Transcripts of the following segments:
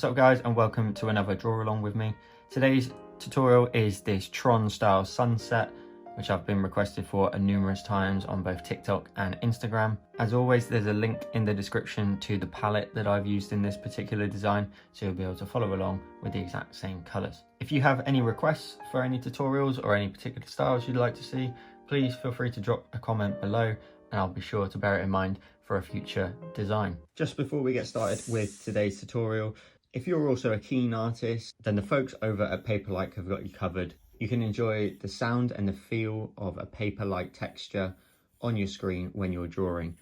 What's up guys, and welcome to another draw along with me. Today's tutorial is this Tron style sunset, which I've been requested for numerous times on both TikTok and Instagram. As always, there's a link in the description to the palette that I've used in this particular design, so you'll be able to follow along with the exact same colors. If you have any requests for any tutorials or any particular styles you'd like to see, please feel free to drop a comment below and I'll be sure to bear it in mind for a future design. Just before we get started with today's tutorial, if you're also a keen artist, then the folks over at Paperlike have got you covered. You can enjoy the sound and the feel of a paper-like texture on your screen when you're drawing.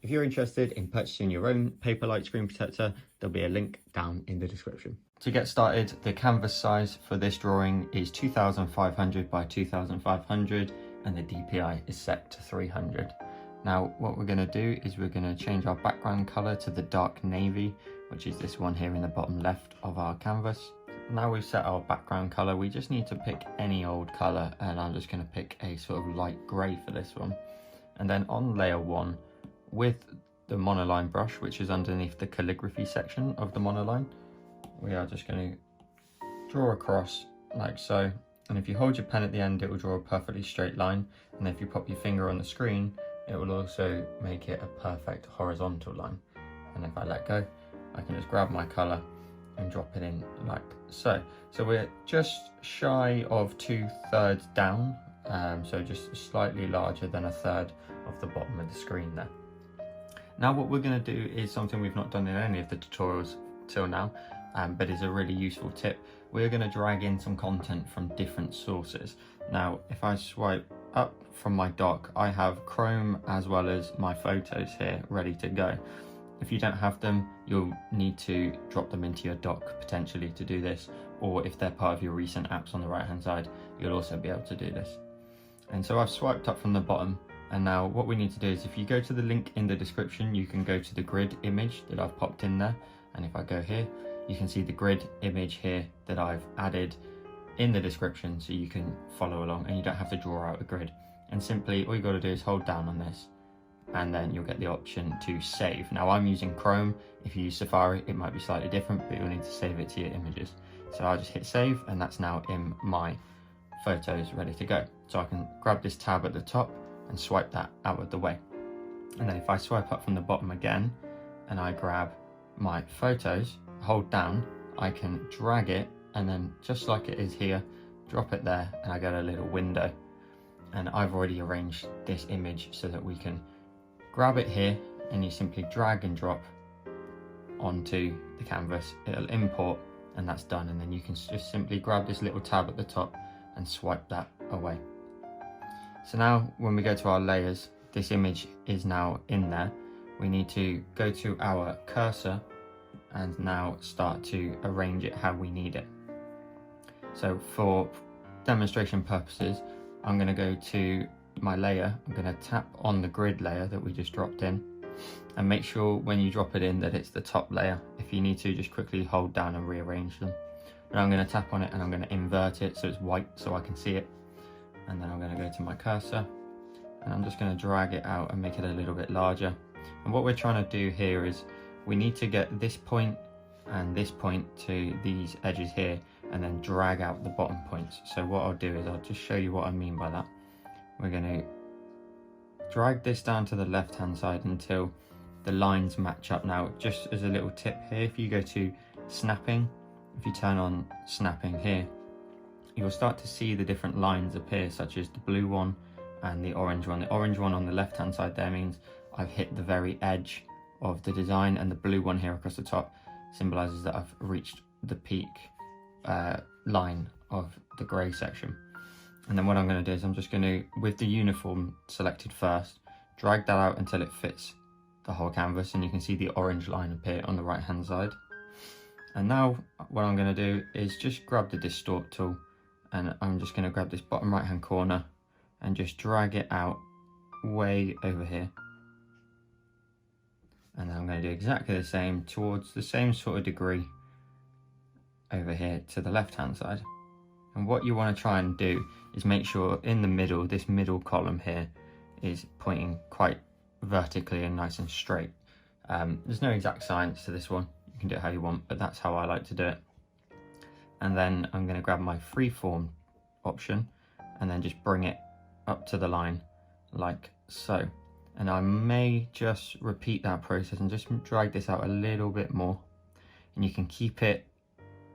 If you're interested in purchasing your own Paperlike screen protector, there'll be a link down in the description. To get started, the canvas size for this drawing is 2500 by 2500 and the DPI is set to 300. Now what we're going to do is we're going to change our background color to the dark navy, which is this one here in the bottom left of our canvas. Now we've set our background color, we just need to pick any old color, and I'm just going to pick a sort of light gray for this one. And then on layer 1, with the monoline brush, which is underneath the calligraphy section of the monoline, we are just going to draw across like so. And if you hold your pen at the end, it will draw a perfectly straight line, and if you pop your finger on the screen, it will also make it a perfect horizontal line. And if I let go, I can just grab my color and drop it in like so. So we're just shy of 2/3 down, so just slightly larger than 1/3 of the bottom of the screen there. Now what we're going to do is something we've not done in any of the tutorials till now, but is a really useful tip. We're going to drag in some content from different sources. Now if I swipe up from my dock, I have Chrome as well as my photos here ready to go. If you don't have them, you'll need to drop them into your dock potentially to do this, or if they're part of your recent apps on the right hand side, you'll also be able to do this. And so I've swiped up from the bottom, and now what we need to do is, if you go to the link in the description, you can go to the grid image that I've popped in there, and if I go here, you can see the grid image here that I've added in the description, so you can follow along and you don't have to draw out a grid. And simply all you got to do is hold down on this, and then you'll get the option to save. Now I'm using Chrome. If you use Safari, it might be slightly different, but you'll need to save it to your images. So I'll just hit save, and that's now in my photos ready to go. So I can grab this tab at the top and swipe that out of the way. And then if I swipe up from the bottom again and I grab my photos, hold down, I can drag it, and then just like it is here, drop it there, and I get a little window. And I've already arranged this image so that we can grab it here, and you simply drag and drop onto the canvas. It'll import, and that's done. And then you can just simply grab this little tab at the top and swipe that away. So now when we go to our layers, this image is now in there. We need to go to our cursor and now start to arrange it how we need it. So for demonstration purposes, I'm going to go to my layer, I'm going to tap on the grid layer that we just dropped in, and make sure when you drop it in that it's the top layer. If you need to, just quickly hold down and rearrange them. But I'm going to tap on it and I'm going to invert it so it's white so I can see it. And then I'm going to go to my cursor and I'm just going to drag it out and make it a little bit larger. And what we're trying to do here is we need to get this point and this point to these edges here, and then drag out the bottom points. So what I'll do is I'll just show you what I mean by that. We're going to drag this down to the left hand side until the lines match up. Now just as a little tip here, if you go to snapping, if you turn on snapping here, you'll start to see the different lines appear, such as the blue one and the orange one. The orange one on the left hand side there means I've hit the very edge of the design, and the blue one here across the top symbolizes that I've reached the peak line of the grey section. And then what I'm going to do is I'm just going to, with the uniform selected first, drag that out until it fits the whole canvas, and you can see the orange line appear on the right hand side. And now what I'm going to do is just grab the distort tool, and I'm just going to grab this bottom right hand corner and just drag it out way over here. And then I'm going to do exactly the same towards the same sort of degree over here to the left hand side. And what you want to try and do is make sure in the middle, this middle column here is pointing quite vertically and nice and straight. There's no exact science to this one. You can do it how you want, but that's how I like to do it. And then I'm going to grab my freeform option and then just bring it up to the line like so. And I may just repeat that process and just drag this out a little bit more. And you can keep it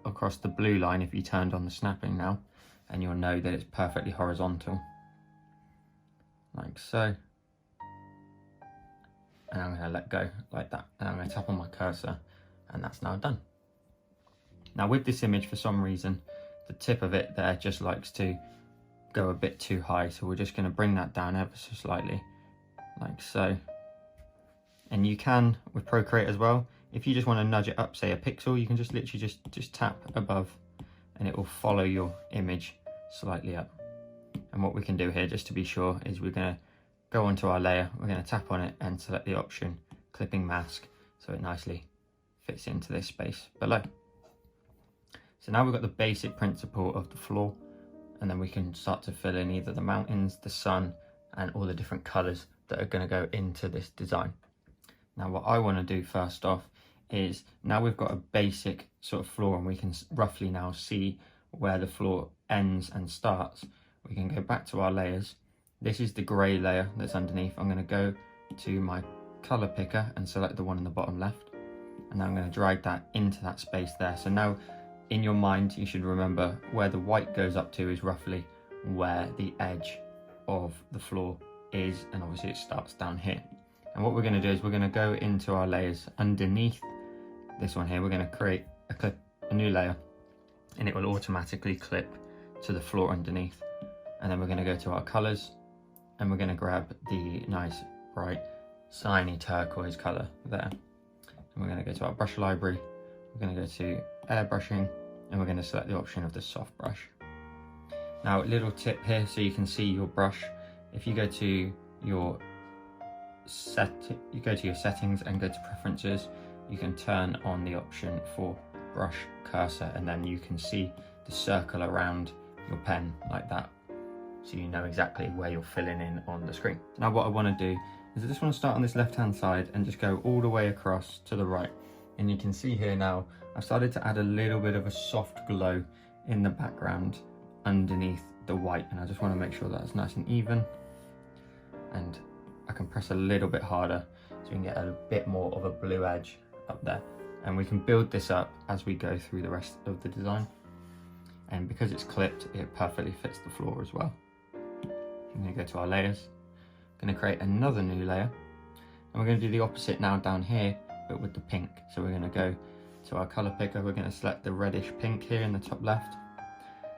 across the blue line if you turned on the snapping now, and you'll know that it's perfectly horizontal, like so. And I'm going to let go like that, and I'm going to tap on my cursor, and that's now done. Now with this image, for some reason, the tip of it there just likes to go a bit too high, so we're just going to bring that down ever so slightly, like so. And you can, with Procreate as well, if you just want to nudge it up, say a pixel, you can just literally just tap above and it will follow your image slightly up. And what we can do here, just to be sure, is we're going to go onto our layer, we're going to tap on it and select the option clipping mask, so it nicely fits into this space below. So now we've got the basic principle of the floor, and then we can start to fill in either the mountains, the sun, and all the different colors that are going to go into this design. Now what I want to do first off is, now we've got a basic sort of floor and we can roughly now see where the floor ends and starts, we can go back to our layers. This is the grey layer that's underneath. I'm going to go to my color picker and select the one in the bottom left, and I'm going to drag that into that space there. So now in your mind you should remember where the white goes up to is roughly where the edge of the floor is, and obviously it starts down here. And what we're going to do is we're going to go into our layers underneath this one here. We're going to create a new layer, and it will automatically clip to the floor underneath. And then we're going to go to our colors, and we're going to grab the nice bright shiny turquoise color there. And we're going to go to our brush library, we're going to go to airbrushing, and we're going to select the option of the soft brush. Now a little tip here so you can see your brush. If you go to your settings and go to preferences, you can turn on the option for brush cursor, and then you can see the circle around your pen like that, so you know exactly where you're filling in on the screen. Now what I want to do is I just want to start on this left hand side and just go all the way across to the right, and you can see here now I've started to add a little bit of a soft glow in the background underneath the white, and I just want to make sure that's nice and even, and I can press a little bit harder so we can get a bit more of a blue edge up there. And we can build this up as we go through the rest of the design, and because it's clipped, it perfectly fits the floor as well. I'm going to go to our layers, I'm going to create another new layer, and we're going to do the opposite now down here, but with the pink. So we're going to go to our color picker, we're going to select the reddish pink here in the top left,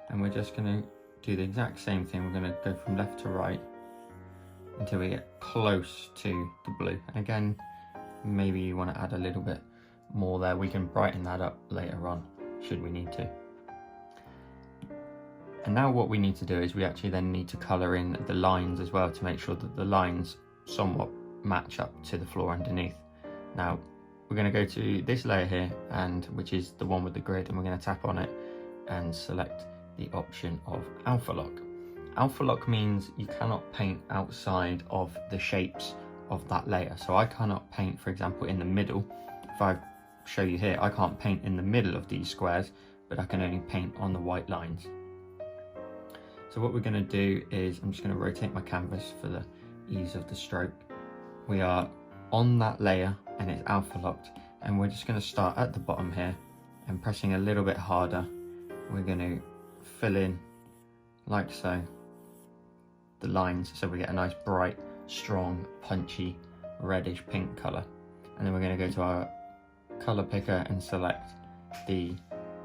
and we're just going to do the exact same thing. We're going to go from left to right until we get close to the blue. And again, maybe you want to add a little bit more there. We can brighten that up later on should we need to. And now what we need to do is we actually then need to color in the lines as well to make sure that the lines somewhat match up to the floor underneath. Now we're going to go to this layer here, and which is the one with the grid, and we're going to tap on it and select the option of alpha lock. Alpha lock means you cannot paint outside of the shapes of that layer. So I cannot paint, for example, in the middle. If I show you here, I can't paint in the middle of these squares, but I can only paint on the white lines. So what we're going to do is I'm just going to rotate my canvas for the ease of the stroke. We are on that layer and it's alpha locked, and we're just going to start at the bottom here and pressing a little bit harder. We're going to fill in like so the lines, so we get a nice bright, strong, punchy, reddish pink color. And then we're going to go to our color picker and select the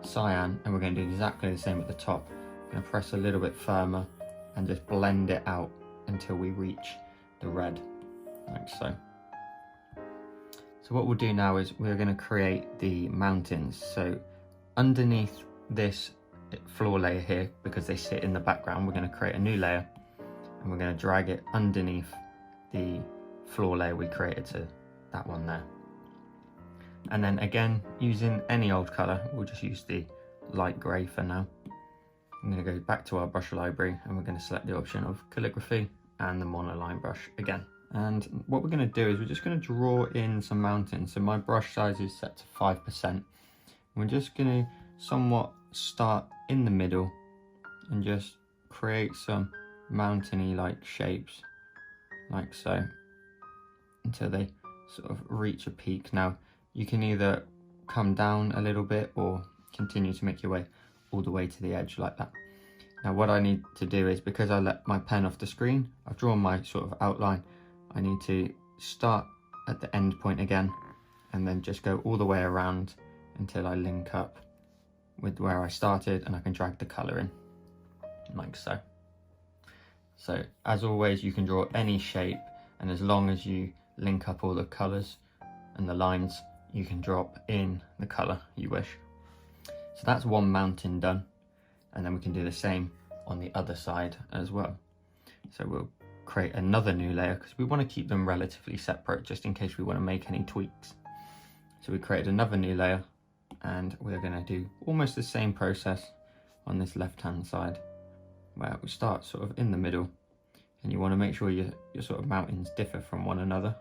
cyan, and we're going to do exactly the same at the top. I'm going to press a little bit firmer and just blend it out until we reach the red, like so. So what we'll do now is we're going to create the mountains. So underneath this floor layer here, because they sit in the background, we're going to create a new layer, and we're going to drag it underneath the floor layer we created, to that one there. And then again, using any old color, we'll just use the light grey for now. I'm going to go back to our brush library, and we're going to select the option of calligraphy and the monoline brush again. And what we're going to do is we're just going to draw in some mountains. So my brush size is set to 5%. We're just going to somewhat start in the middle and just create some mountainy like shapes, like so, until they sort of reach a peak. Now you can either come down a little bit or continue to make your way all the way to the edge like that. Now what I need to do is, because I let my pen off the screen, I've drawn my sort of outline, I need to start at the end point again and then just go all the way around until I link up with where I started, and I can drag the colour in like so. So as always, you can draw any shape, and as long as you link up all the colours and the lines, you can drop in the colour you wish. So that's one mountain done, and then we can do the same on the other side as well. So we'll create another new layer because we want to keep them relatively separate just in case we want to make any tweaks. So we created another new layer, and we're going to do almost the same process on this left hand side, where we start sort of in the middle, and you want to make sure your sort of mountains differ from one another.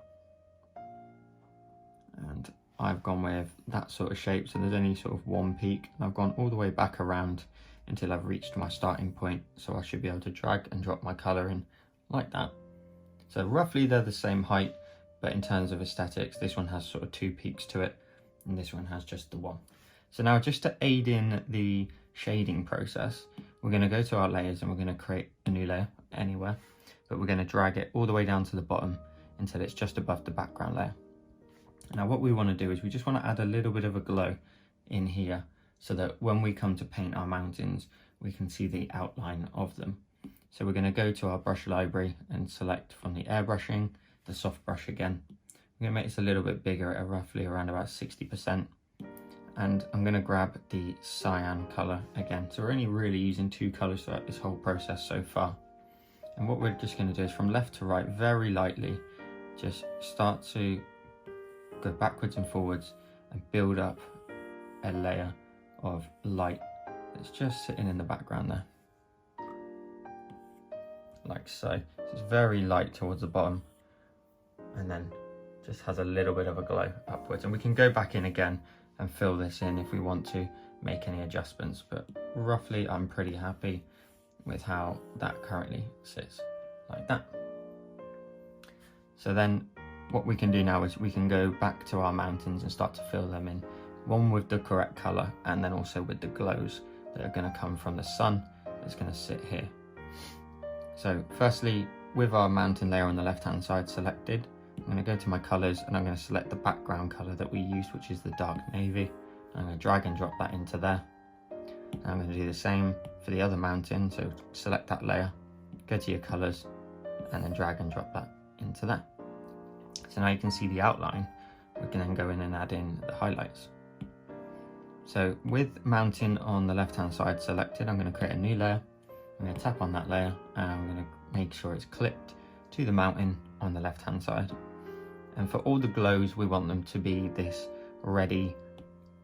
And I've gone with that sort of shape, so there's only sort of one peak, and I've gone all the way back around until I've reached my starting point, so I should be able to drag and drop my colour in like that. So roughly they're the same height, but in terms of aesthetics, this one has sort of two peaks to it and this one has just the one. So now, just to aid in the shading process, we're going to go to our layers and we're going to create a new layer anywhere, but we're going to drag it all the way down to the bottom until it's just above the background layer. Now what we want to do is we just want to add a little bit of a glow in here, so that when we come to paint our mountains, we can see the outline of them. So we're going to go to our brush library and select from the airbrushing, the soft brush again. I'm going to make this a little bit bigger at roughly around about 60%. And I'm going to grab the cyan colour again. So we're only really using two colours throughout this whole process so far. And what we're just going to do is from left to right, very lightly, just start to go backwards and forwards and build up a layer of light that's just sitting in the background there. Like so. It's very light towards the bottom, and then just has a little bit of a glow upwards. And we can go back in again and fill this in if we want to make any adjustments, but roughly I'm pretty happy with how that currently sits, like that. So then what we can do now is we can go back to our mountains and start to fill them in, one with the correct colour and then also with the glows that are going to come from the sun that's going to sit here. So firstly, with our mountain layer on the left hand side selected, I'm going to go to my colours and I'm going to select the background colour that we used, which is the dark navy. I'm going to drag and drop that into there. And I'm going to do the same for the other mountain, so select that layer, go to your colours and then drag and drop that into there. So now you can see the outline. We can then go in and add in the highlights. So with mountain on the left hand side selected, I'm going to create a new layer. I'm going to tap on that layer and I'm going to make sure it's clipped to the mountain on the left hand side. And for all the glows, we want them to be this reddy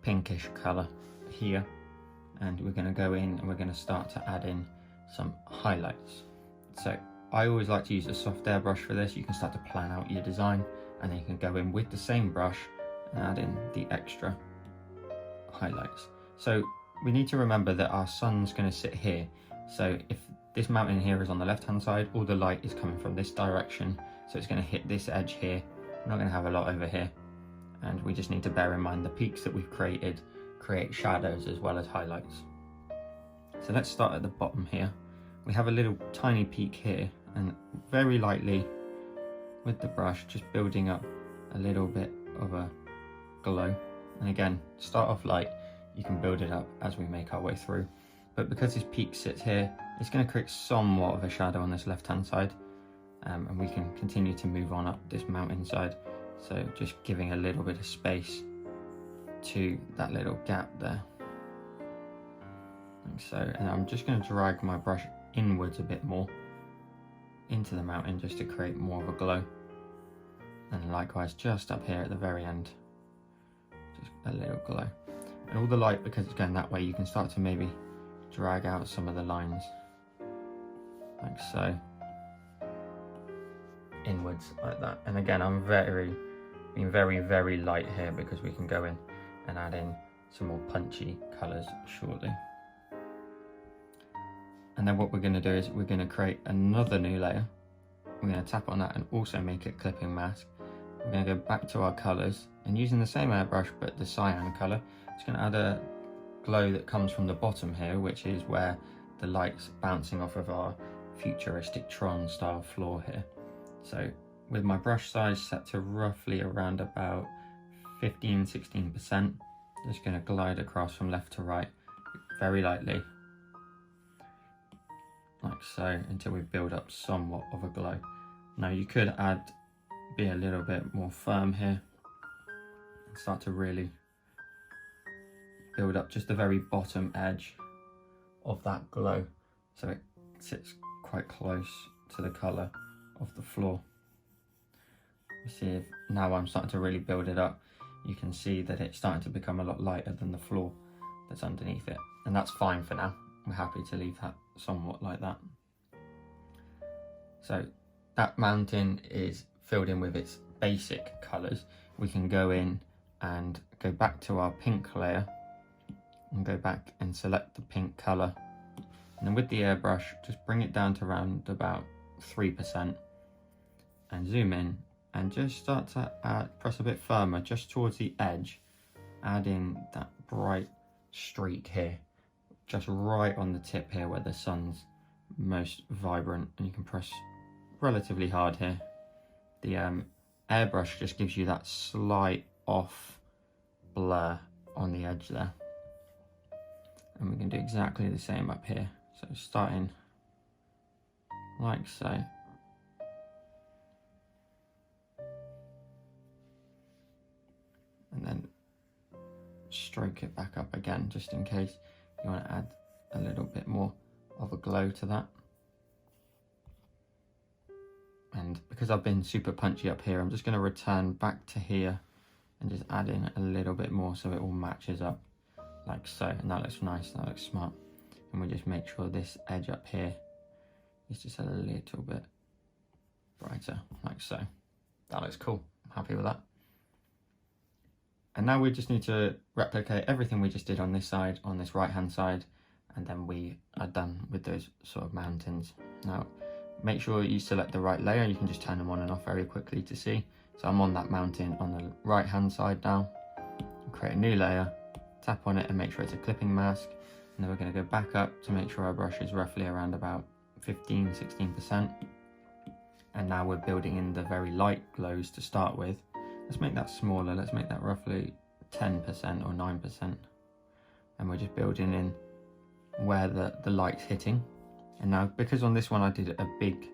pinkish colour here. And we're going to go in and we're going to start to add in some highlights. So I always like to use a soft airbrush for this. You can start to plan out your design and then you can go in with the same brush and add in the extra highlights. So we need to remember that our sun's going to sit here. So if this mountain here is on the left hand side, all the light is coming from this direction, so it's going to hit this edge here. We're not going to have a lot over here, and we just need to bear in mind the peaks that we've created create shadows as well as highlights. So let's start at the bottom here. We have a little tiny peak here, and very lightly with the brush just building up a little bit of a glow. And again, start off light, you can build it up as we make our way through. But because this peak sits here, it's going to create somewhat of a shadow on this left hand side, and we can continue to move on up this mountain side. So just giving a little bit of space to that little gap there, like so. And I'm just going to drag my brush inwards a bit more into the mountain just to create more of a glow. And likewise just up here at the very end, just a little glow. And all the light, because it's going that way, you can start to maybe drag out some of the lines, like so. inwards like that. And again, I'm being very light here because we can go in and add in some more punchy colours shortly. And then what we're going to do is we're going to create another new layer. We're going to tap on that and also make it clipping mask. We're going to go back to our colours and using the same airbrush but the cyan colour, it's going to add a glow that comes from the bottom here, which is where the light's bouncing off of our futuristic Tron style floor here. So with my brush size set to roughly around about 15–16%, I'm just going to glide across from left to right very lightly, like so, until we build up somewhat of a glow. Now you could be a little bit more firm here and start to really build up just the very bottom edge of that glow so it sits quite close to the colour of the floor. You see, if now I'm starting to really build it up, you can see that it's starting to become a lot lighter than the floor that's underneath it, and that's fine for now. We're happy to leave that somewhat like that. So that mountain is filled in with its basic colours. We can go in and go back to our pink layer and go back and select the pink colour, and then with the airbrush just bring it down to around about 3% and zoom in and just start to press a bit firmer just towards the edge, add in that bright streak here, just right on the tip here where the sun's most vibrant, and you can press relatively hard here. The airbrush just gives you that slight off blur on the edge there, and we can do exactly the same up here. So starting like so, and then stroke it back up again just in case you want to add a little bit more of a glow to that. And because I've been super punchy up here, I'm just going to return back to here and just add in a little bit more so it all matches up like so, and that looks nice, that looks smart. And we just make sure this edge up here is just a little bit brighter like so. That looks cool, I'm happy with that. And now we just need to replicate everything we just did on this side, on this right hand side, and then we are done with those sort of mountains. Now make sure you select the right layer. You can just turn them on and off very quickly to see. So I'm on that mountain on the right hand side now. Create a new layer, tap on it and make sure it's a clipping mask, and then we're going to go back up to make sure our brush is roughly around about 15–16%. And now we're building in the very light glows to start with. Let's make that smaller, let's make that roughly 10% or 9%. And we're just building in where the light's hitting. And now, because on this one I did a big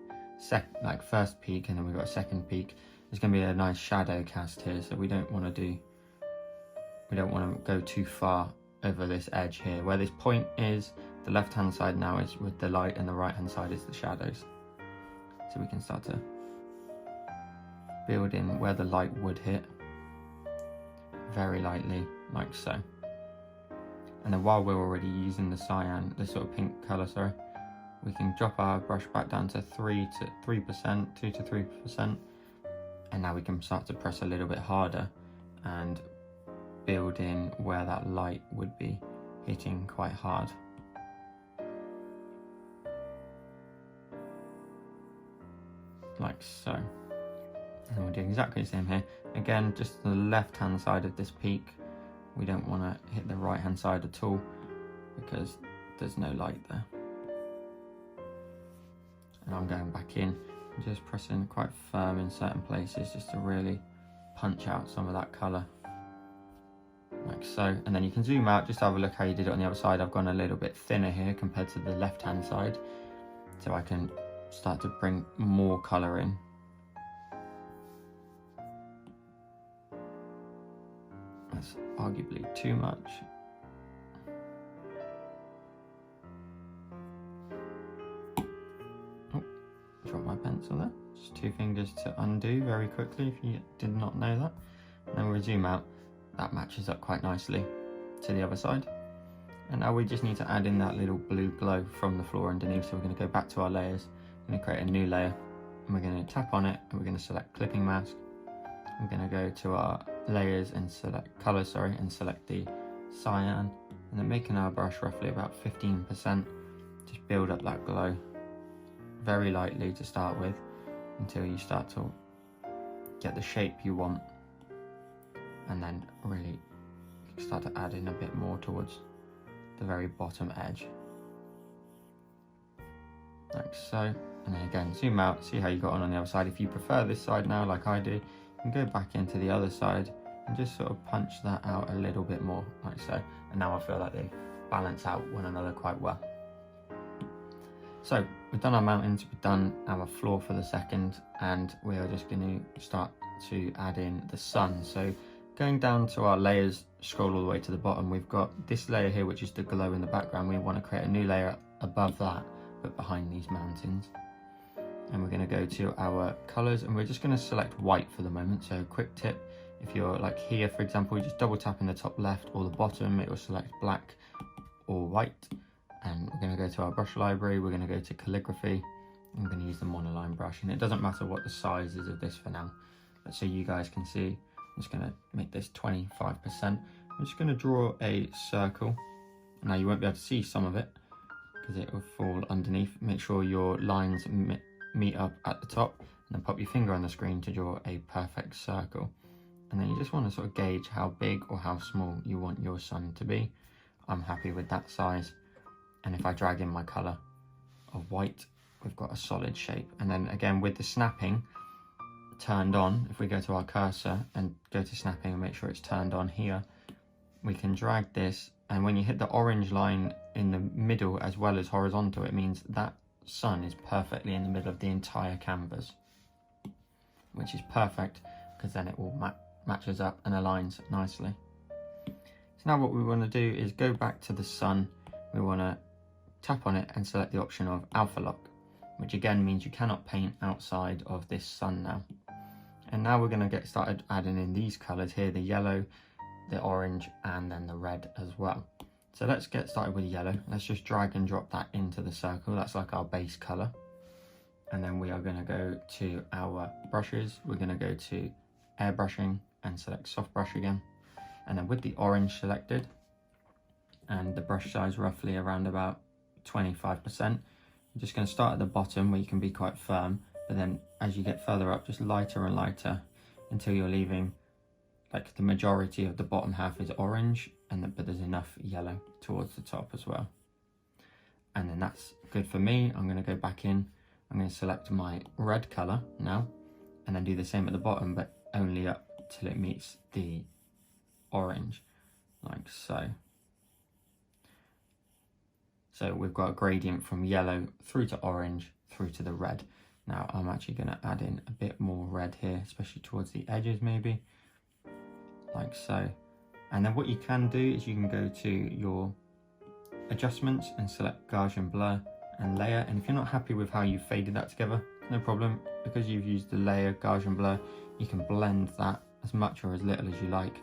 first peak and then we've got a second peak, there's going to be a nice shadow cast here, so we don't want to go too far over this edge here. Where this point is, the left hand side now is with the light and the right hand side is the shadows. So we can start to build in where the light would hit very lightly like so. And then while we're already using the cyan, the sort of pink colour, sorry, we can drop our brush back down to 2–3%, and now we can start to press a little bit harder and build in where that light would be hitting quite hard. Like so. And we'll do exactly the same here. Again, just the left hand side of this peak. We don't want to hit the right hand side at all because there's no light there. And I'm going back in and just pressing quite firm in certain places just to really punch out some of that colour. Like so. And then you can zoom out, just have a look how you did it on the other side. I've gone a little bit thinner here compared to the left hand side, so I can start to bring more colour in. That's arguably too much. Oh, drop my pencil there. Just 2 fingers to undo very quickly if you did not know that. And then we'll zoom out. That matches up quite nicely to the other side. And now we just need to add in that little blue glow from the floor underneath. So we're going to go back to our layers. I'm going to create a new layer, and we're going to tap on it, and we're going to select clipping mask. I'm going to go to our layers and select color, and select the cyan, and then making our brush roughly about 15%. Just build up that glow very lightly to start with until you start to get the shape you want, and then really start to add in a bit more towards the very bottom edge, like so. And then again, zoom out, see how you got on the other side. If you prefer this side now, like I do, you can go back into the other side and just sort of punch that out a little bit more, like so. And now I feel like they balance out one another quite well. So we've done our mountains, we've done our floor for the second, and we are just going to start to add in the sun. So going down to our layers, scroll all the way to the bottom, we've got this layer here, which is the glow in the background. We want to create a new layer above that, but behind these mountains. And we're going to go to our colors, and we're just going to select white for the moment. So quick tip, if you're like here, for example, you just double tap in the top left or the bottom, it will select black or white. And we're going to go to our brush library, we're going to go to calligraphy, and we're going to use the monoline brush. And it doesn't matter what the size is of this for now, but so you guys can see, I'm just going to make this 25%. I'm just going to draw a circle. Now you won't be able to see some of it because it will fall underneath. Make sure your lines meet up at the top, and then pop your finger on the screen to draw a perfect circle. And then you just want to sort of gauge how big or how small you want your sun to be. I'm happy with that size. And if I drag in my color of white, we've got a solid shape. And then again, with the snapping turned on, if we go to our cursor and go to snapping and make sure it's turned on here, we can drag this, and when you hit the orange line in the middle as well as horizontal, it means that sun is perfectly in the middle of the entire canvas, which is perfect because then it all matches up and aligns nicely. So now what we want to do is go back to the sun. We want to tap on it and select the option of alpha lock, which again means you cannot paint outside of this sun now. And now we're going to get started adding in these colors here, the yellow, the orange, and then the red as well. So let's get started with yellow. Let's just drag and drop that into the circle. That's like our base color. And then we are going to go to our brushes. We're going to go to airbrushing and select soft brush again. And then with the orange selected and the brush size roughly around about 25%, I'm just going to start at the bottom where you can be quite firm, but then as you get further up, just lighter and lighter until you're leaving like the majority of the bottom half is orange, and but there's enough yellow towards the top as well. And then that's good for me. I'm going to go back in, I'm going to select my red color now, and then do the same at the bottom, but only up till it meets the orange, like so. So we've got a gradient from yellow through to orange through to the red. Now I'm actually going to add in a bit more red here, especially towards the edges maybe, like so. And then what you can do is you can go to your adjustments and select Gaussian blur and layer. And if you're not happy with how you faded that together, no problem, because you've used the layer Gaussian blur, you can blend that as much or as little as you like.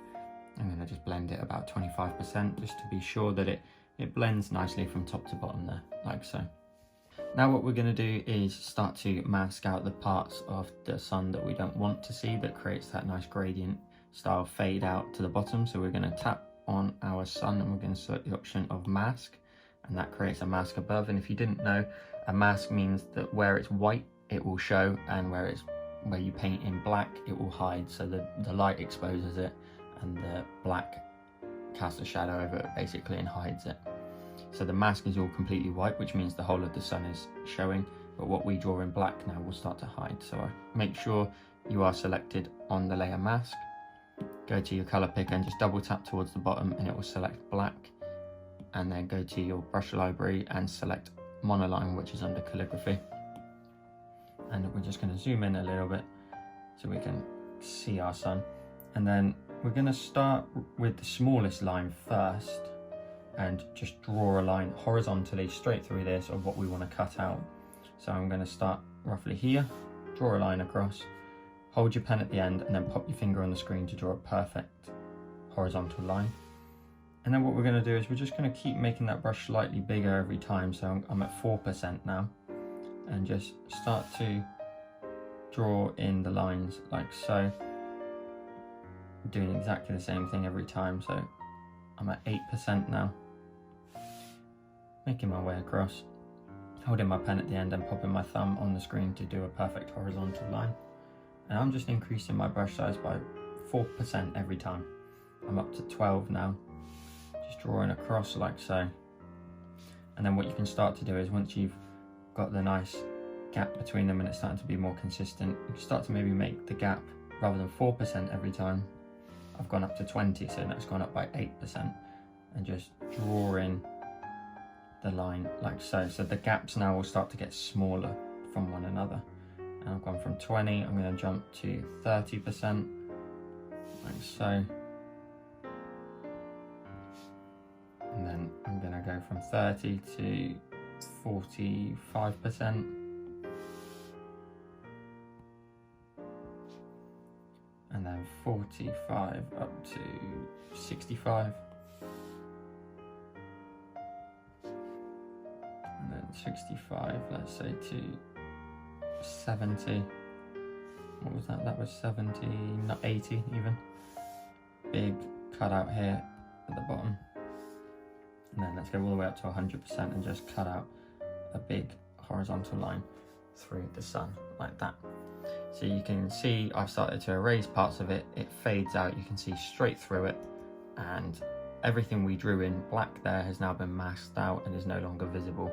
I'm going to just blend it about 25% just to be sure that it blends nicely from top to bottom there, like so. Now what we're going to do is start to mask out the parts of the sun that we don't want to see, that creates that nice gradient style fade out to the bottom. So we're going to tap on our sun and we're going to select the option of mask, and that creates a mask above. And if you didn't know, a mask means that where it's white it will show, and where you paint in black it will hide, so the light exposes it and the black casts a shadow over it basically and hides it. So the mask is all completely white, which means the whole of the sun is showing, but what we draw in black now will start to hide. So make sure you are selected on the layer mask. Go to your color picker and just double tap towards the bottom and it will select black, and then go to your brush library and select monoline, which is under calligraphy. And we're just going to zoom in a little bit so we can see our sun. And then we're going to start with the smallest line first and just draw a line horizontally straight through this of what we want to cut out. So I'm going to start roughly here, draw a line across, hold your pen at the end, and then pop your finger on the screen to draw a perfect horizontal line. And then what we're going to do is we're just going to keep making that brush slightly bigger every time. So I'm at 4% now, and just start to draw in the lines like so, doing exactly the same thing every time. So I'm at 8% now, making my way across, holding my pen at the end and popping my thumb on the screen to do a perfect horizontal line. And I'm just increasing my brush size by 4% every time. I'm up to 12 now, just drawing across like so. And then what you can start to do is, once you've got the nice gap between them and it's starting to be more consistent, you can start to maybe make the gap, rather than 4% every time, I've gone up to 20, so that's gone up by 8%, and just draw in the line like so. So the gaps now will start to get smaller from one another. And I've gone from 20, I'm going to jump to 30%, like so. And then I'm going to go from 30 to 45%. And then 45 up to 65. And then 65, let's say, to 70. What was that? That was 70, not 80 even. Big cut out here at the bottom. And then let's go all the way up to 100% and just cut out a big horizontal line through the sun like that. So you can see I've started to erase parts of it. It fades out, you can see straight through it, and everything we drew in black there has now been masked out and is no longer visible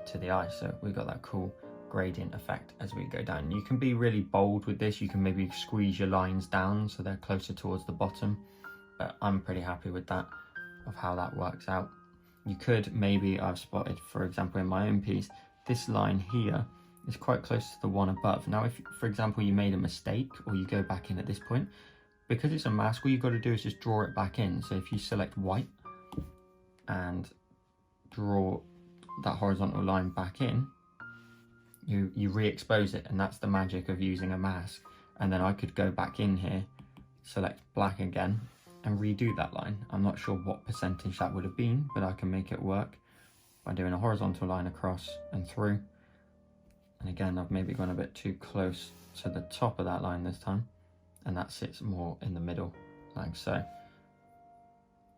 to the eye. So we've got that cool gradient effect as we go down. You can be really bold with this. You can maybe squeeze your lines down so they're closer towards the bottom, but I'm pretty happy with that, of how that works out. You could maybe, I've spotted, for example, in my own piece, this line here is quite close to the one above. Now, if, for example, you made a mistake or you go back in at this point, because it's a mask, all you've got to do is just draw it back in. So if you select white and draw that horizontal line back in, you re-expose it, and that's the magic of using a mask. And then I could go back in here, select black again, and redo that line. I'm not sure what percentage that would have been, but I can make it work by doing a horizontal line across and through. And again, I've maybe gone a bit too close to the top of that line this time, and that sits more in the middle, like so.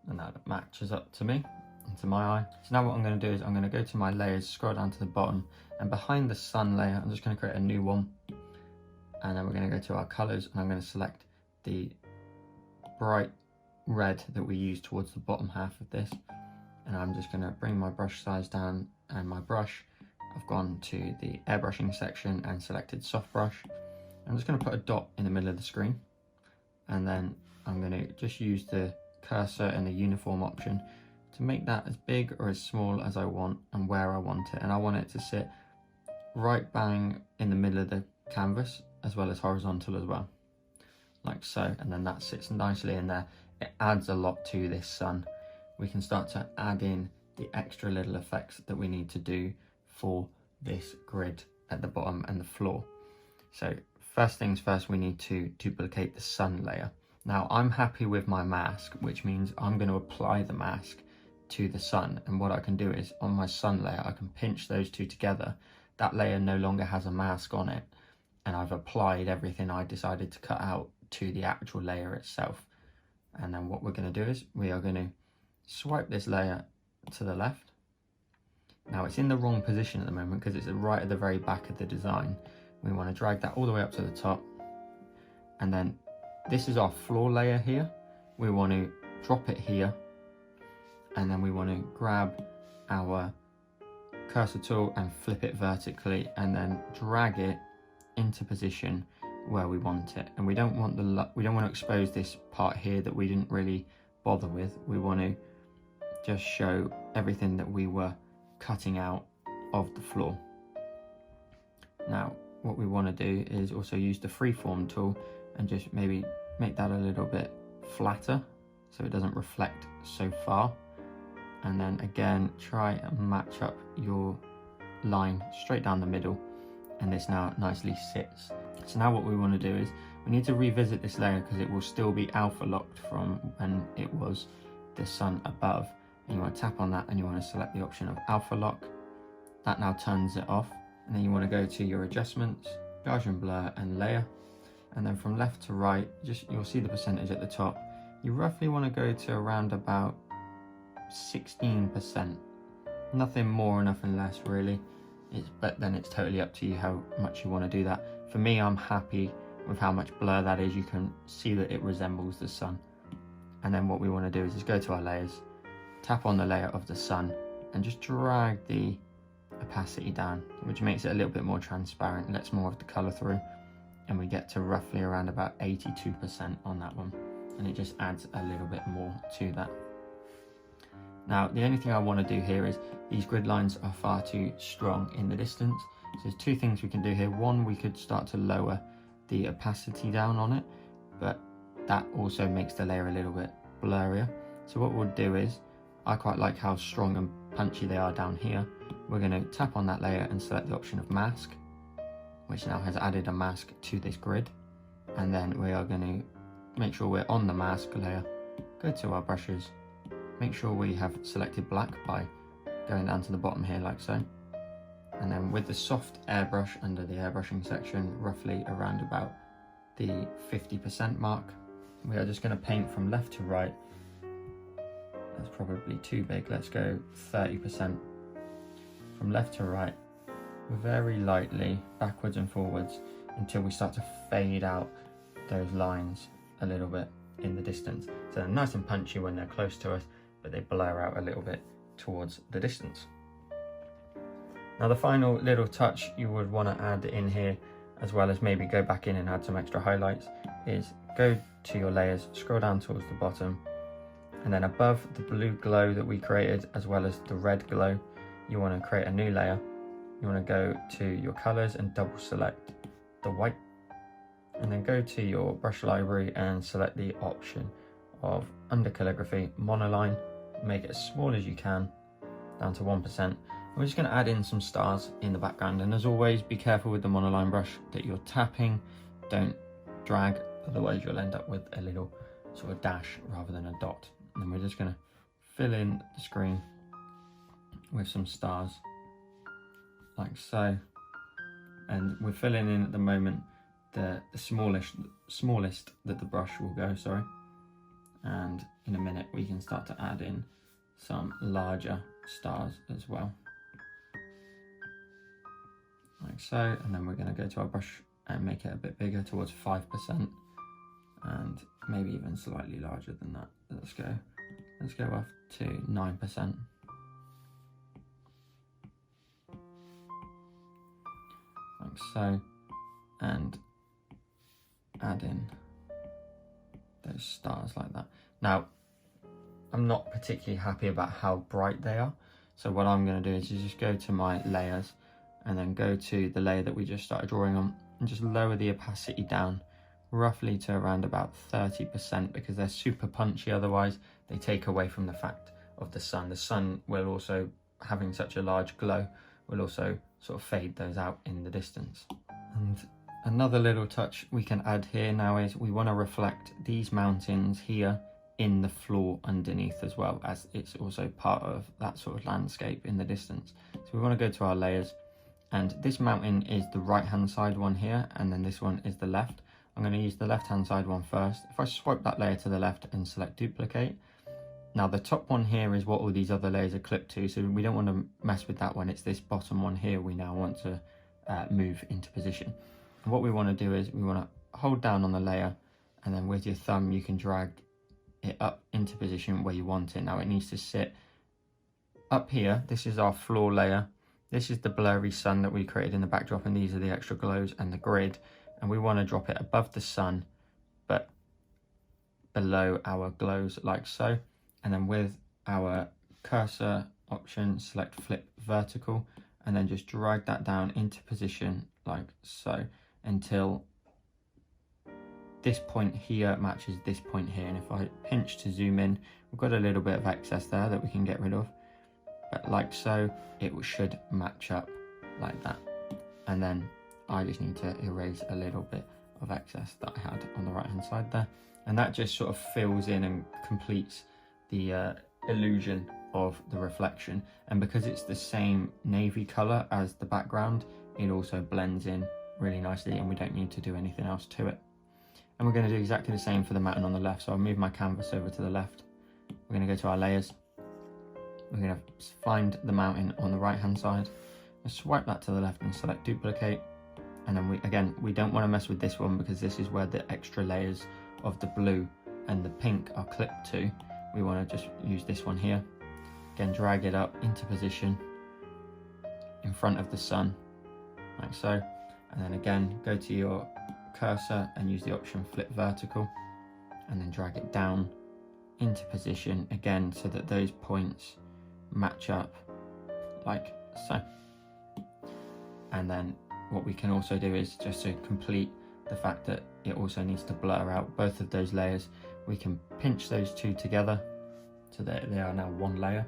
And that matches up to me, into my eye. So now what I'm going to do is I'm going to go to my layers, scroll down to the bottom, and behind the sun layer, I'm just going to create a new one. And then we're going to go to our colors, and I'm going to select the bright red that we use towards the bottom half of this. And I'm just going to bring my brush size down, and my brush, I've gone to the airbrushing section and selected soft brush. I'm just going to put a dot in the middle of the screen, and then I'm going to just use the cursor and the uniform option to make that as big or as small as I want and where I want it. And I want it to sit right bang in the middle of the canvas, as well as horizontal as well, like so. And then that sits nicely in there. It adds a lot to this sun. We can start to add in the extra little effects that we need to do for this grid at the bottom and the floor. So first things first, we need to duplicate the sun layer. Now I'm happy with my mask, which means I'm going to apply the mask to the sun. And what I can do is, on my sun layer, I can pinch those two together. That layer no longer has a mask on it, and I've applied everything I decided to cut out to the actual layer itself. And then what we're going to do is we are going to swipe this layer to the left. Now it's in the wrong position at the moment because it's right at the very back of the design. We want to drag that all the way up to the top, and then this is our floor layer here. We want to drop it here, and then we want to grab our cursor tool and flip it vertically, and then drag it into position where we want it. And we don't want to expose this part here that we didn't really bother with. We want to just show everything that we were cutting out of the floor. Now what we want to do is also use the freeform tool and just maybe make that a little bit flatter so it doesn't reflect so far. And then again, try and match up your line straight down the middle, and this now nicely sits. So now what we want to do is we need to revisit this layer because it will still be alpha locked from when it was the sun above. And you want to tap on that and you want to select the option of alpha lock. That now turns it off, and then you want to go to your adjustments Gaussian blur and layer, and then from left to right, you'll see the percentage at the top. You roughly want to go to around about 16%. Nothing more, nothing less really. But then it's totally up to you how much you want to do that. For me, I'm happy with how much blur that is. You can see that it resembles the sun. And then what we want to do is just go to our layers, tap on the layer of the sun, and just drag the opacity down, which makes it a little bit more transparent, lets more of the color through, and we get to roughly around about 82% on that one, and it just adds a little bit more to that. Now the only thing I want to do here is these grid lines are far too strong in the distance, so there's two things we can do here. One, we could start to lower the opacity down on it, but that also makes the layer a little bit blurrier. So what we'll do is, I quite like how strong and punchy they are down here. We're going to tap on that layer and select the option of mask, which now has added a mask to this grid. And then we are going to make sure we're on the mask layer, go to our brushes, make sure we have selected black by going down to the bottom here like so. And then with the soft airbrush under the airbrushing section, roughly around about the 50% mark, we are just going to paint from left to right. That's probably too big, let's go 30%. From left to right, very lightly, backwards and forwards, until we start to fade out those lines a little bit in the distance. So they're nice and punchy when they're close to us, but they blur out a little bit towards the distance. Now the final little touch you would want to add in here, as well as maybe go back in and add some extra highlights, is go to your layers, scroll down towards the bottom, and then above the blue glow that we created, as well as the red glow, you want to create a new layer. You want to go to your colors and double select the white, and then go to your brush library and select the option of under calligraphy, monoline, make it as small as you can, down to 1%. We're just going to add in some stars in the background, and as always, be careful with the monoline brush that you're tapping, don't drag, otherwise you'll end up with a little sort of dash rather than a dot. And then we're just going to fill in the screen with some stars like so, and we're filling in at the moment the smallest that the brush will go, sorry, and in a minute we can start to add in some larger stars as well, like so. And then we're going to go to our brush and make it a bit bigger, towards 5%, and maybe even slightly larger than that. Let's go up to 9%. Like so, and add in those stars like that. Now, I'm not particularly happy about how bright they are, so what I'm going to do is just go to my layers and then go to the layer that we just started drawing on and just lower the opacity down roughly to around about 30%, because they're super punchy, otherwise they take away from the fact of the sun. The sun will also, having such a large glow, will also sort of fade those out in the distance. And another little touch we can add here now is we want to reflect these mountains here in the floor underneath, as well as it's also part of that sort of landscape in the distance. So we want to go to our layers, and this mountain is the right hand side one here, and then this one is the left. I'm going to use the left hand side one first. If I swipe that layer to the left and select duplicate, now the top one here is what all these other layers are clipped to, so we don't want to mess with that one. It's this bottom one here we now want to move into position. And what we want to do is we want to hold down on the layer, and then with your thumb you can drag it up into position where you want it. Now it needs to sit up here. This is our floor layer. This is the blurry sun that we created in the backdrop, and these are the extra glows and the grid. And we want to drop it above the sun, but below our glows like so. And then with our cursor option, select flip vertical, and then just drag that down into position like so, until this point here matches this point here. And if I pinch to zoom in, we've got a little bit of excess there that we can get rid of, but like so, it should match up like that. And then I just need to erase a little bit of excess that I had on the right hand side there, and that just sort of fills in and completes the illusion of the reflection. And because it's the same navy color as the background, it also blends in really nicely, and we don't need to do anything else to it. And we're going to do exactly the same for the mountain on the left. So I'll move my canvas over to the left. We're going to go to our layers. We're going to find the mountain on the right hand side. Let's swipe that to the left and select duplicate. And then we don't want to mess with this one because this is where the extra layers of the blue and the pink are clipped to. We want to just use this one here. Again, drag it up into position in front of the sun, like so. And then again, go to your cursor and use the option flip vertical, and then drag it down into position again so that those points match up like so. And then what we can also do is, just to complete the fact that it also needs to blur out both of those layers, we can pinch those two together so that they are now one layer.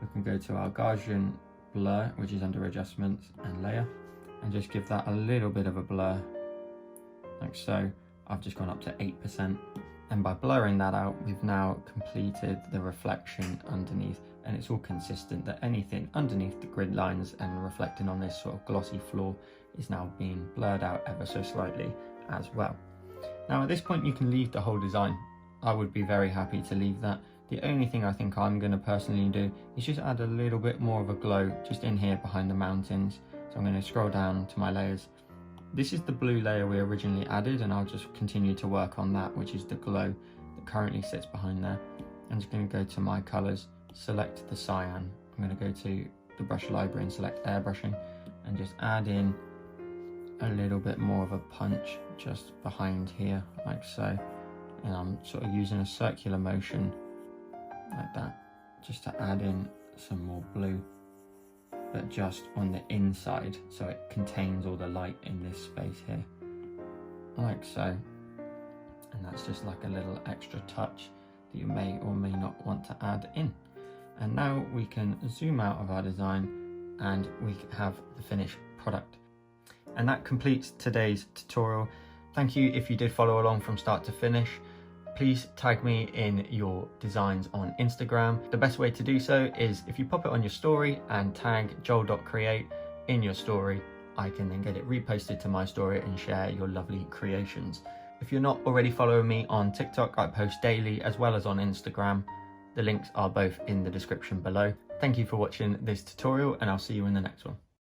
We can go to our Gaussian blur, which is under adjustments and layer, and just give that a little bit of a blur like so. I've just gone up to 8%, and by blurring that out, we've now completed the reflection underneath, and it's all consistent that anything underneath the grid lines and reflecting on this sort of glossy floor is now being blurred out ever so slightly as well. Now at this point you can leave the whole design. I would be very happy to leave that. The only thing I think I'm going to personally do is just add a little bit more of a glow just in here behind the mountains. So I'm going to scroll down to my layers. This is the blue layer we originally added, and I'll just continue to work on that, which is the glow that currently sits behind there. I'm just going to go to my colors, select the cyan. I'm going to go to the brush library and select airbrushing, and just add in a little bit more of a punch just behind here like so. And I'm sort of using a circular motion like that just to add in some more blue, but just on the inside so it contains all the light in this space here like so. And that's just like a little extra touch that you may or may not want to add in. And now we can zoom out of our design and we have the finished product. And that completes today's tutorial. Thank you if you did follow along from start to finish. Please tag me in your designs on Instagram. The best way to do so is if you pop it on your story and tag Joel.create in your story. I can then get it reposted to my story and share your lovely creations. If you're not already following me on TikTok, I post daily as well as on Instagram. The links are both in the description below. Thank you for watching this tutorial, and I'll see you in the next one.